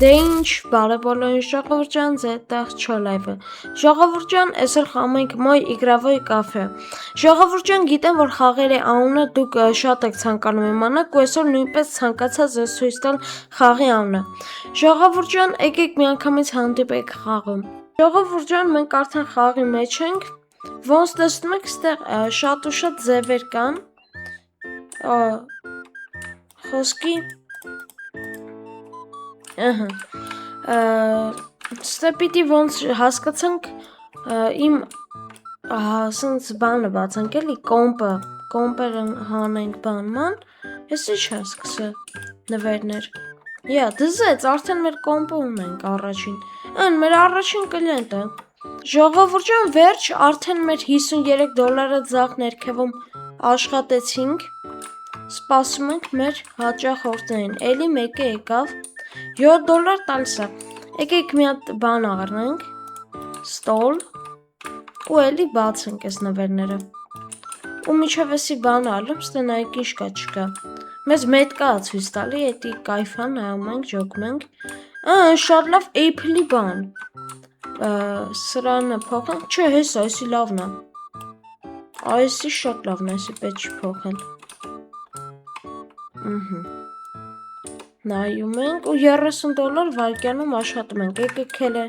Դե ինչ, բարեբոլոին ժողովուրդյան ձետեղ չոլայվը։ Ժողովուրդյան, այսօր խամենք մոյ իգրավոյ կաֆե։ Ժողովուրդյան, գիտեմ, որ խաղերի անունը դուք շատ եք ցանկանում իմանաք ու այսօր նույնպես ցանկացա ձեզ ցույց տալ խաղի անունը։ Ժողովուրդյան, եկեք միանգամից հանդիպենք խաղում։ Ժողովուրդյան, մենք արդեն խաղի մեջ ենք։ Ոնց տեսնում եք, ստեղ շատ ու շատ ձևեր կան։ Խոսքի Ստե պիտի ոնց հասկացանք իմ սենց բանը բացանք էլի կոմպերը հանենք բանման, ես ինչ հասկսը նվերներ։ Դզեց, արդեն մեր կոմպը ունենք առաջին, մեր առաջին կլենտը։ Ժողովուրդյան վերջ, արդեն մեր $53 ձախ ներքևում աշխատեցինք, սպասում ենք մեր հաճախորդներին, էլի մեկը եկավ, $7 տալիս է, եկեք մի հատ բան առնենք, ստոլ, ու էլի բացենք այս նվերները, ու միջև էսի բան ալում, ստե նայեք ինչ կա չկա, մեզ մետ կա ցույց տալի, էտի կայֆան, նայում ենք, ջոկում ենք, շատ լավ Apple-ի բան, սրանը փոխենք, չէ հեսա, էսի լավն է, այսի շատ լավն է, էսի պետք չի փոխել, նայում ենք ու $30 վարկյանում աշխատում ենք, եկեք հելը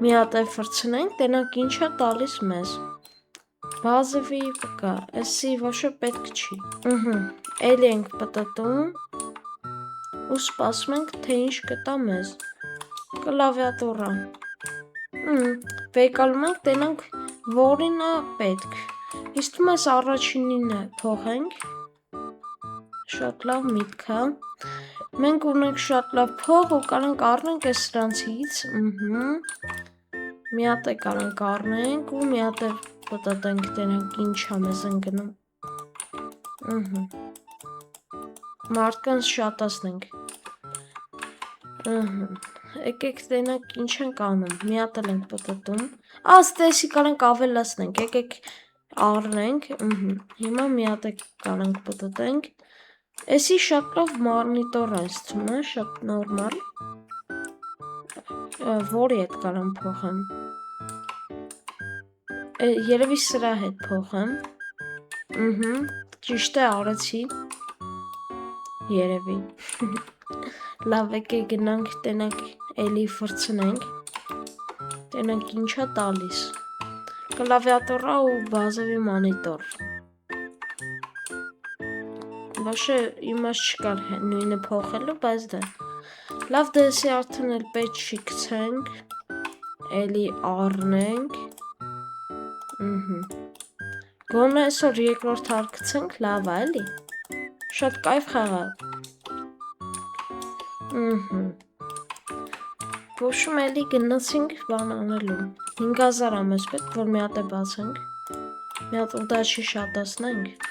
մի հատ է ֆրցնենք, տենանք ինչա տալիս մեզ, բազովի կա, էսի ոչը պետք չի, էլի ենք պտտում ու սպասում ենք, թե ինչ կտա մեզ, կլավիատուրա, վեկալում ենք, տենանք որին է պետք, իստում ես առաջինին է փոխենք, շատ լավ միտք է, մենք ունենք շատ լավ փող ու կարանք առնենք ես սրանցից, մի հատ է կարանք առնենք ու մի հատ է պտտենք, տենանք ինչ է մեզ ընգնում, մարդկանց շատացնենք, եկեք տենանք ինչ ենք անում, մի հատ էլ ենք պտտում, ստեսի կարանք ավելացնենք, եկեք առնենք, հիմա մի հատ է կարանք պտտենք, էսի շատ լավ մարնիտոր է ստում է, շատ նորմալ, որի հետ կարամ փոխեմ, երևի սրա հետ փոխեմ, ճիշտ է արեցի, երևի, լավ եկե գնանք, տենանք էլի վրցնենք, տենանք ինչա տալիս, կլավիատուրա ու բազովի մանիտոր, Բաշը իմաց չկար նույնը փոխելու, բայց դա, լավ դեսի արդեն էլ պետք չի կցենք, էլի առնենք, գոնը այսօր երկրորդ հար կցենք, լավ է էլի, շատ կայվ խաղա, Բոշում էլի գնացինք բան անելու, 5000 ամես պետք, որ մի հատ է բացենք, մի հատ ուդաչի շատացնենք,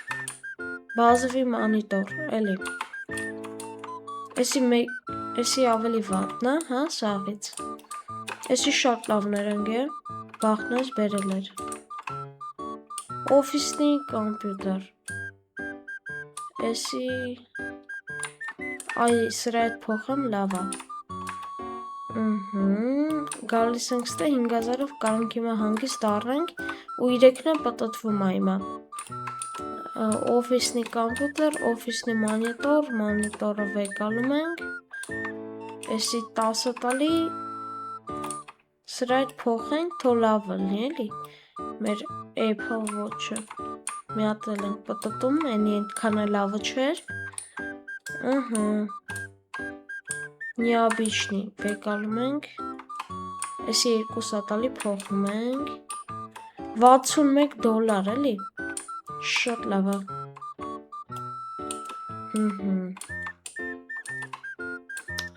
բազովի մանիտոր, էլի, էսի ավելի վատն է, հա, սաղից, էսի շատ լավներ ընգ է, բախնես բերել էր, օֆիսնի կամպյուտեր, էսի, այ սրա հետ փոխեմ լավ է, գալիս ենք ստե 5000-ով կարանք հիմա հանգիստ առնենք ու իրեքն է պտտվում է հիմա, օֆիսնի կամպյուտեր, օֆիսնի մանիտոր, մանիտորը վեկալում ենք, էսի 10 տալի, սրա հետ փոխենք, թո լավ լնի էլի, մեր Apple Watch-ը, մի հատ էլ ենք պտտում, ենի ենքան է լավը չեր, նիաբիչնի վեկալում ենք, էսի 2 տալի փոխում ենք, $61 էլի, շատ լավ է,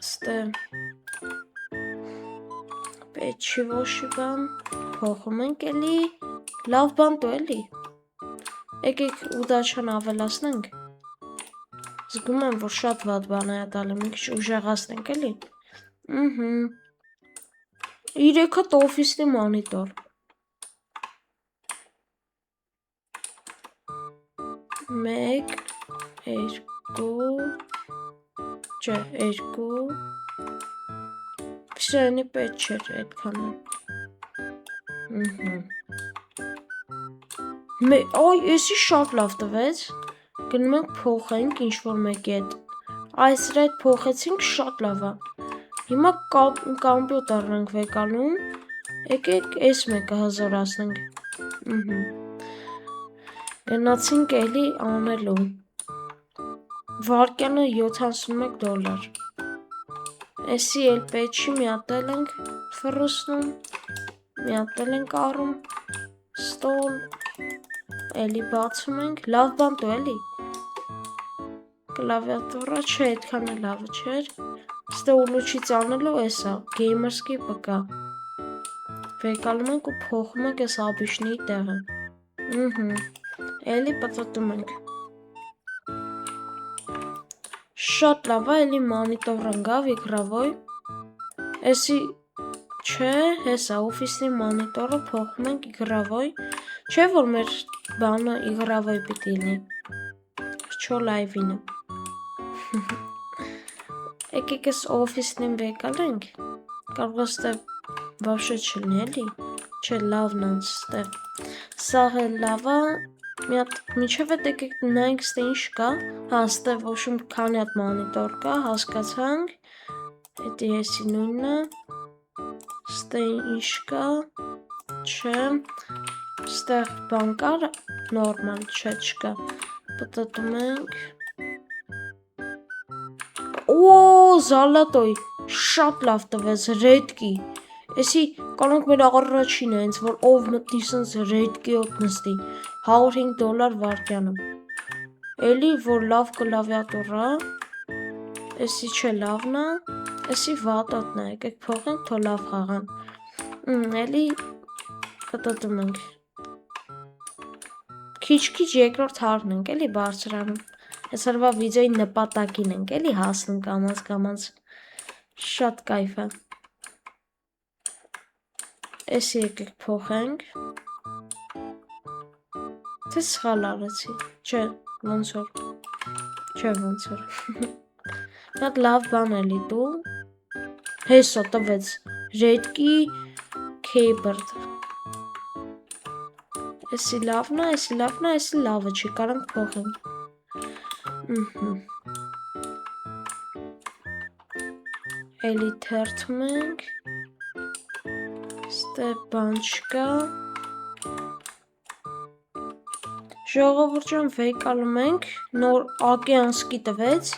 ստե, պետք չի ոչի բան, փոխում ենք էլի, լավ բան տո էլի, եկեք ուդաչան ավելասնենք, զգում եմ, որ շատ վատ բան է ատալի, մի քիչ ուժեղացնենք էլի, 3 հատ օֆիսնի մանիտոր, 1, 2, չէ, 2, Վսյո ենի պետ չեր այդքանը։ Այ, եսի շատ լավ տվեց, գնում ենք փոխենք ինչ-որ մեկի հետ, այս իր հետ փոխեցինք շատ լավ է, հիմա կամպյուտերն ենք վեկանում, եկեք այս մեկը հզորացնենք, գնացինք էլի անելու, վարկյանը $71, էսի էլ պետ չի, միատել ենք ֆրուսնում, միատել ենք առում, ստոլ, էլի բացում ենք, լավ բան տու էլի, կլավիատուրա չէ, այդքանը լավը չէր, ստե ուլուչից անելու էսա, գեյմերսկի պկա, վեկալում ենք ու փոխում ենք ես աբիշնի տեղը, էլի պտտում ենք, շատ լավ է, էլի մանիտորն գավ, իգրավոյ, էսի չէ, հեսա, օֆիսնի մանիտորը փոխում ենք իգրավոյ, չէ որ մեր բանը իգրավոյ պիտի լինի, չո լայվինը, եկեք ես օֆիսնին վեկալենք, կարող ստե վավշե չլնի էլի, չէ լավն անց ստե, սաղ է լավա, միջև էտ եկեք նայինք ստե ինչ կա, ստե ոչում քանի հատ մանիտոր կա, հասկացանք, հետի եսի նույնը, ստե ինչ կա, չէ, ստեղ բան կար, նորմալ չէ չկա, պտտում ենք, զալատոյ, շատ լավ տվեց, ռեդկի, եսի կանոնք մեր աղարրաչին է, որ ով մտնի սնց ռեդկի ոտ նստի, $105 վարկյանը, էլի որ լավ կլավիատուրա, եսի չէ լավն է, եսի վատոտն է, եկեք փոխենք թո լավ խաղան, էլի պտտում ենք, քիչ երկրորդ հարն ենք, էլի բարձրանում, ես հրվա վիդեոյի նպատակին ենք, էլի հասնում կամաց, շատ կայֆ է, էսի եկեք փոխենք, թե սխալ արեցի, չէ, ոնց որ, Հատ լավ բան էլի դու, հեսո տվեց, ռեդկի քեյբրդ, էսի լավն է, էսի լավը չի, կարանք փոխենք, էլի թերթում ենք, ստե բան չկա, ժողովուրդ ջան վեկալում ենք, նոր ակյանսկի տվեց,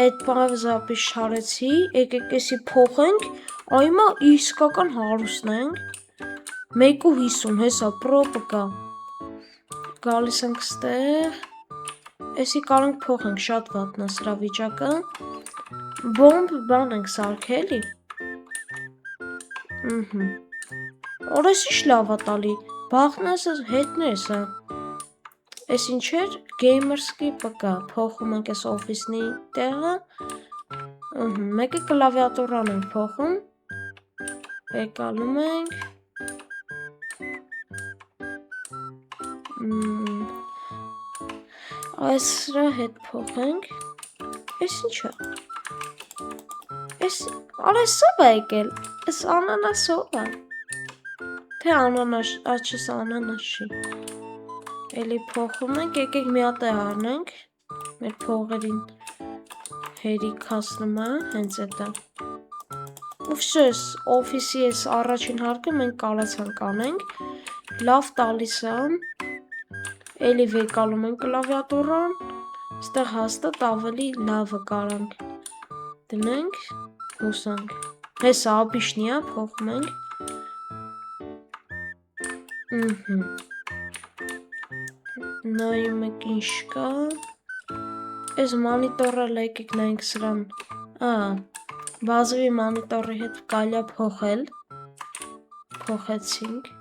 այդ պարավզապի շարեցի, եկեք եսի փոխենք, այմա իսկական հարուսն ենք, 1.50 հեսա պրոպը կա, գալիս ենք ստեղ, եսի կարանք փոխենք շատ վատնա սրա վիճակը, բոմբ բան ենք սարքելի, օրես ինչ լավ է տալի, բաղն ես հետն ես է, ես ինչ էր, գեյմերսկի պկա, փոխում ենք ես օֆիսնի տեղը, մեկը կլավիատուրան ենք փոխում, վեկալում ենք, այս սրա հետ փոխենք, ես ինչ է, արես սով է եկել, ես անանասով է, թե անանաս, աչես անանաս չի, էլի փոխում ենք, եկեք միատ է արնենք, մեր փողերին հերիք հասնում է, հենց էտա, ու վսյո ես օֆիսի ես առաջին հարկը մենք կարացանք անենք, լավ տալիս է, էլի վեկալում ենք կլավիատուրան, ստեղ հաստատ ավելի լավը կարանք դնենք, հուսանք, հեսա աբիշնի է, փոխում ենք, նայում եք ինչ կա, ես մանիտորը լեկեք նայինք սրան, բազովի մանիտորի հետ կալյա փոխել, փոխեցինք,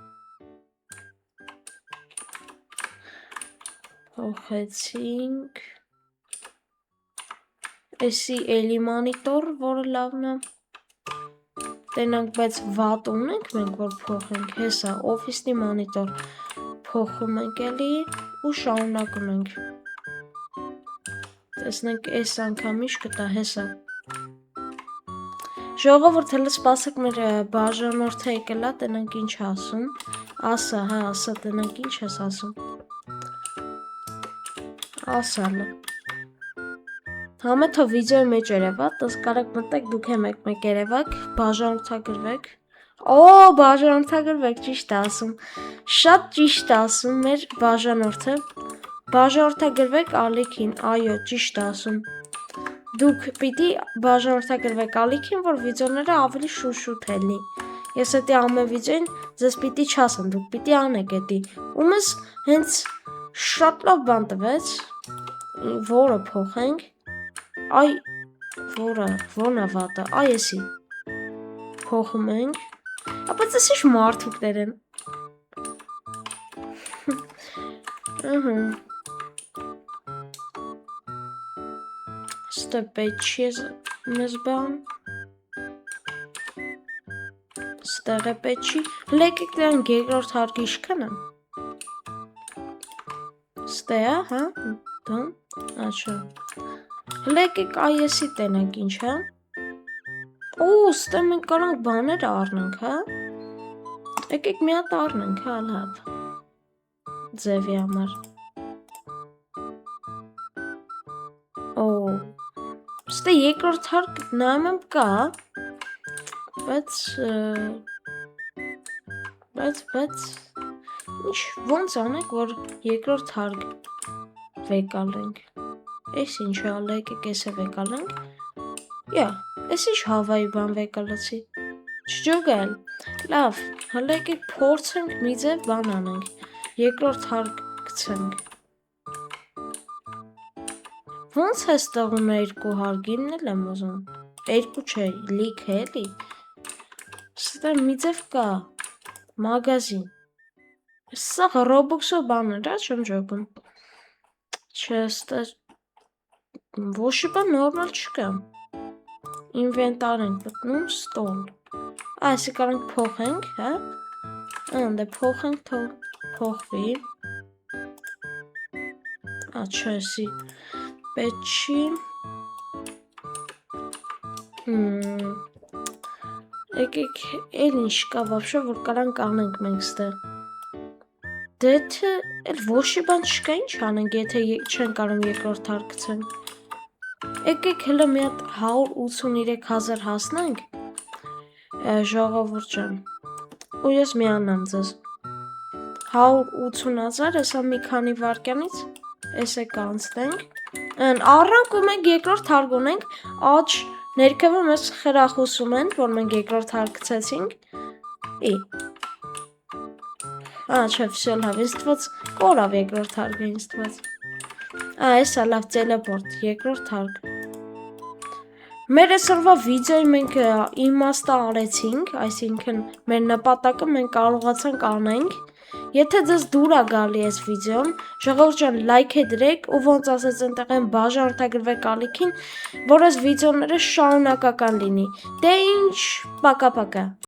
էսի էլի մանիտոր, որը լավն է, տենանք, բայց վատ ունենք մենք, որ փոխենք, հեսա, օֆիսնի մանիտոր, փոխում ենք էլի, ու շարունակում ենք, տեսնենք էս անգամ ինչ կտա, հեսա, Ժողովուրդ հələ սպասեք մեր բաժանորդը եկել է, տենանք ինչ ասում։ Ասա, հա, ասա, տենանք ինչ ես ասում։ Ասալը։ Համեթո վիդեոյի մեջ երևա, տես կարակ մտեք դուք եմ մեկ երևակ, բաժանորդագրվեք։ Օ, բաժանորդագրվեք, ճիշտ է ասում։ Շատ ճիշտ է ասում մեր բաժանորդը։ Բաժանորդագրվեք ալիքին, այո, ճիշտ է ասում։ Դուք պիտի բաժանորդագրվեք ալիքին, որ վիդեոները ավելի շուտ ելնի։ Ես էդի ամեն վիդեոին ձեզ պիտի չասեմ, դուք պիտի անեք էդի։ Ումս հենց շատ լավ բան տվեց, որը փոխենք, այ, որն է վատը, այ եսի, փոխում ենք, ապա ձեզ ինչ մարդուկներ են, ստե պետք չի մեզ բան, ստեղ է պետք չի, լեկեք դրանք երկրորդ հարգի իշքան են, ստե է, հա, դան, աչա, լեկեք այեսի տենենք ինչ, հա, ստե մենք կարանք բաներ առնենք, հա, եկեք մի հատ առնենք, հա, լավ, ձևի համար, ստե երկրորդ հարկ նայում եմ կա, բայց, ինչ, ոնց անենք, որ երկրորդ հարկ վեկալենք, ես ինչ ալ եկեք ես է վեկալենք, ես ինչ հավայի բան վեկալացի, չջոգել, լավ, հլը եկեք փորձենք մի ձև բան անենք, երկրորդ հարկ գցենք, ոնց է ստեղում երկու հարգիմն էլ եմ ուզում, երկու չէ, լիք է էլի, ստեղ մի ձև կա, մագազին, սա ռոբուքսով բաներ է, չեմ ջոգում, չէ, ստեղ, ոչի բան նորմալ չկա, ինվենտար ենք պտնում, ստոլ, այսի կարանք փոխենք, հա, դե փոխենք, փոխվի, աչա եսի, պետք չի, եկեք էլ ինչ կա վաբշա, որ կարանք անենք մենք ստեղ, դե թե էլ ոչի բան չկա ինչ անենք, եթե չեն կարում երկրորդ հարկ գցենք, եկեք հլը մի հատ 183,000 հասնենք, ժողովուրդ ջան, ու ես միանամ ձեզ, 180,000, եսա մի քանի վարկյանից, ես է կանցնենք, առանք ու մենք երկրորդ հարկ ունենք, աչ ներքևը մեզ խրախուսում են, որ մենք երկրորդ հարկ գցեցինք, չէ, վսյո լավ, ինձ թված կորավ երկրորդ հարգը ինձ թված, եսա լավ տելեպորտ, երկրորդ հարկ, մեր այսօրվա վիդեոյի մենք իմաստը արեցինք, այսինքն մեր նպատակը մենք կարողացանք անենք, եթե ձեզ դուր է գալի այս վիդեոն, ժողովուրդ ջան լայք է դրեք ու ոնց ասեց ընտեղ են բաժանորդագրվեք ալիքին, որ այս վիդեոները շարունակական լինի, դե ինչ, պակա-պակա։